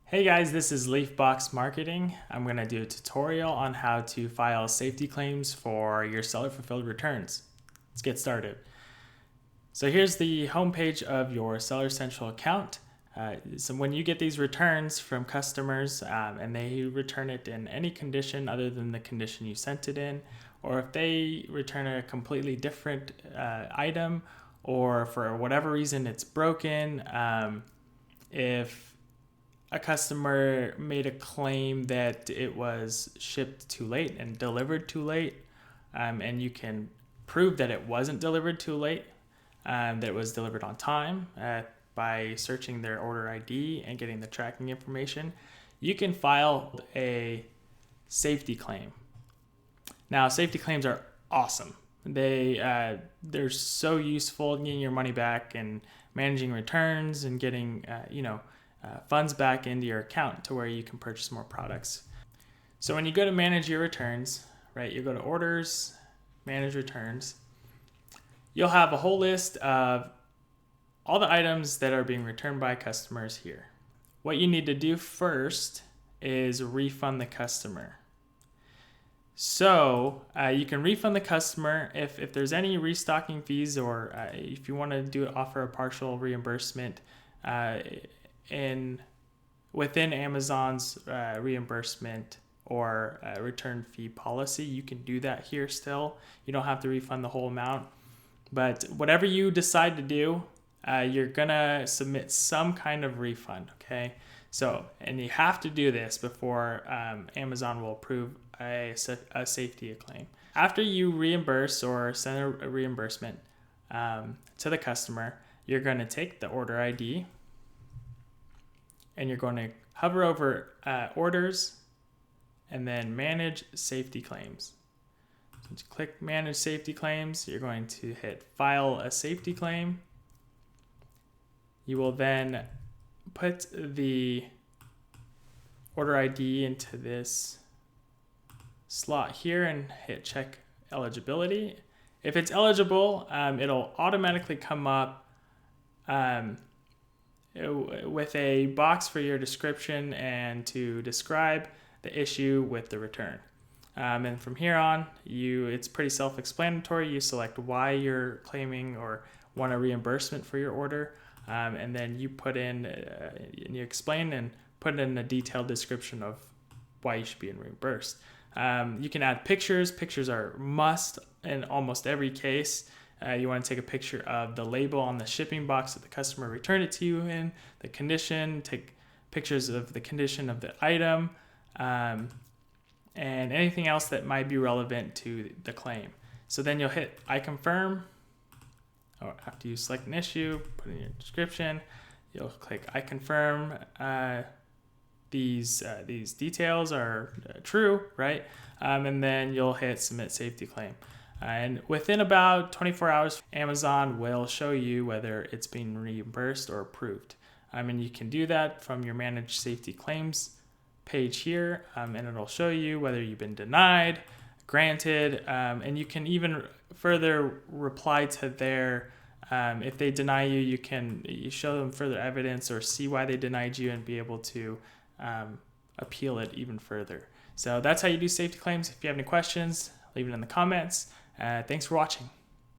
Hey guys, this is Leafbox Marketing. I'm going to do a tutorial on how to file safety claims for your seller fulfilled returns. Let's get started. So here's the homepage of your Seller Central account. So when you get these returns from customers and they return it in any condition other than the condition you sent it in, or if they return a completely different item, or for whatever reason it's broken, if a customer made a claim that it was shipped too late and delivered too late, and you can prove that it wasn't delivered too late, that it was delivered on time by searching their order ID and getting the tracking information, you can file a safety claim. Now, safety claims are awesome. They're so useful in getting your money back and managing returns and getting funds back into your account to where you can purchase more products. So when you go to manage your returns, right, you go to orders, manage returns, you'll have a whole list of all the items that are being returned by customers here. What you need to do first is refund the customer. So you can refund the customer if there's any restocking fees, or if you want to offer a partial reimbursement within Amazon's reimbursement or return fee policy. You can do that here still. You don't have to refund the whole amount, but whatever you decide to do, you're gonna submit some kind of refund. Okay, so and you have to do this before Amazon will approve a safety claim. After you reimburse or send a reimbursement to the customer, you're going to take the order ID and you're going to hover over orders and then manage safety claims. So you click manage safety claims, you're going to hit file a safety claim. You will then put the order ID into this slot here and hit check eligibility. If it's eligible, it'll automatically come up with a box for your description and to describe the issue with the return. And from here on, it's pretty self-explanatory. You select why you're claiming or want a reimbursement for your order, and then you put in and you explain and put in a detailed description of why you should be reimbursed. You can add pictures. Pictures are must in almost every case. You want to take a picture of the label on the shipping box that the customer returned it to you in, the condition, take pictures of the condition of the item, and anything else that might be relevant to the claim. So then you'll hit I confirm, or after you select an issue, put in your description, you'll click I confirm these details are true, right? And then you'll hit submit safety claim. And within about 24 hours, Amazon will show you whether it's being reimbursed or approved. And you can do that from your manage safety claims page here, and it'll show you whether you've been denied, granted, and you can even further reply to their if they deny you, you show them further evidence or see why they denied you and be able to appeal it even further. So that's how you do safety claims. If you have any questions, leave it in the comments. Thanks for watching.